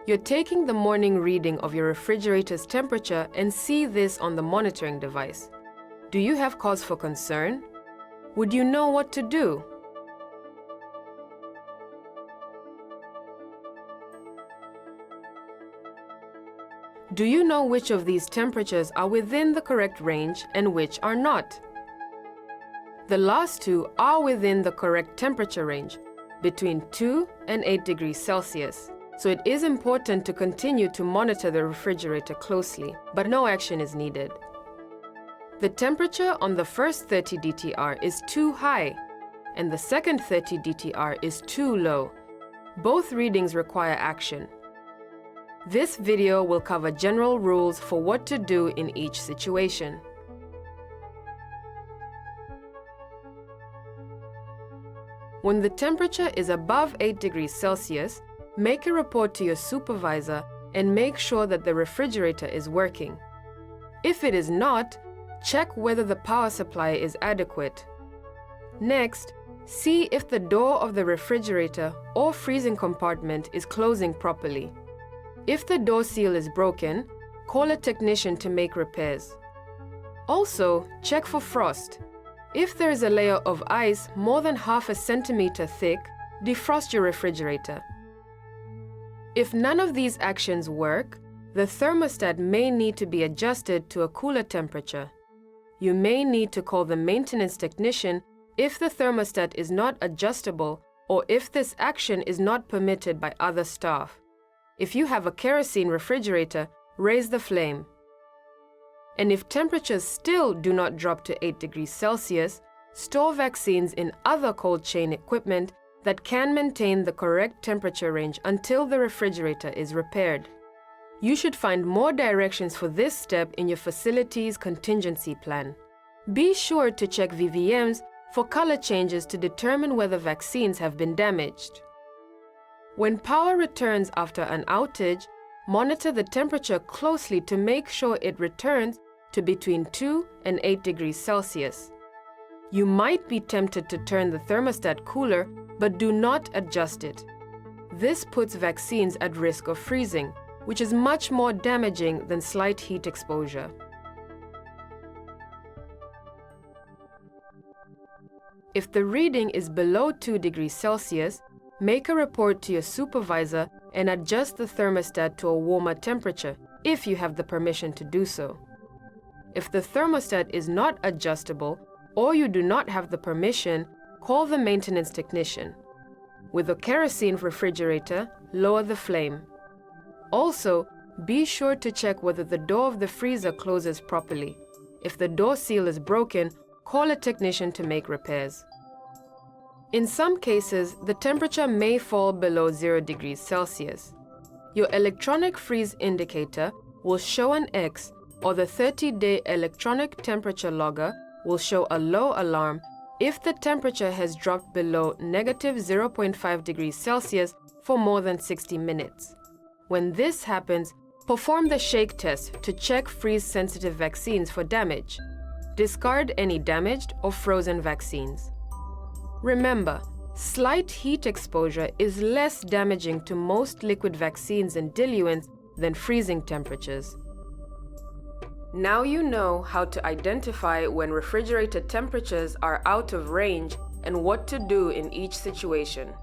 You're taking the morning reading of your refrigerator's temperature and see this on the monitoring device. Do you have cause for concern? Would you know what to do? Do you know which of these temperatures are within the correct range and which are not? The last two are within the correct temperature range, between 2 and 8 degrees Celsius. So it is important to continue to monitor the refrigerator closely, but no action is needed. The temperature on the first 30 DTR is too high, and the second 30 DTR is too low. Both readings require action. This video will cover general rules for what to do in each situation. When the temperature is above 8 degrees Celsius, make a report to your supervisor and make sure that the refrigerator is working. If it is not, check whether the power supply is adequate. Next, see if the door of the refrigerator or freezing compartment is closing properly. If the door seal is broken, call a technician to make repairs. Also, check for frost. If there is a layer of ice more than half a centimeter thick, defrost your refrigerator. If none of these actions work, the thermostat may need to be adjusted to a cooler temperature. You may need to call the maintenance technician if the thermostat is not adjustable or if this action is not permitted by other staff. If you have a kerosene refrigerator, raise the flame. And if temperatures still do not drop to 8 degrees Celsius, store vaccines in other cold chain equipment that can maintain the correct temperature range until the refrigerator is repaired. You should find more directions for this step in your facility's contingency plan. Be sure to check VVMs for color changes to determine whether vaccines have been damaged. When power returns after an outage, monitor the temperature closely to make sure it returns to between 2 and 8 degrees Celsius. You might be tempted to turn the thermostat cooler, but do not adjust it. This puts vaccines at risk of freezing, which is much more damaging than slight heat exposure. If the reading is below 2 degrees Celsius, make a report to your supervisor and adjust the thermostat to a warmer temperature if you have the permission to do so. If the thermostat is not adjustable or you do not have the permission, call the maintenance technician. With a kerosene refrigerator, lower the flame. Also, be sure to check whether the door of the freezer closes properly. If the door seal is broken, call a technician to make repairs. In some cases, the temperature may fall below 0 degrees Celsius. Your electronic freeze indicator will show an X, or the 30-day electronic temperature logger will show a low alarm if the temperature has dropped below negative 0.5 degrees Celsius for more than 60 minutes. When this happens, perform the shake test to check freeze-sensitive vaccines for damage. Discard any damaged or frozen vaccines. Remember, slight heat exposure is less damaging to most liquid vaccines and diluents than freezing temperatures. Now you know how to identify when refrigerator temperatures are out of range and what to do in each situation.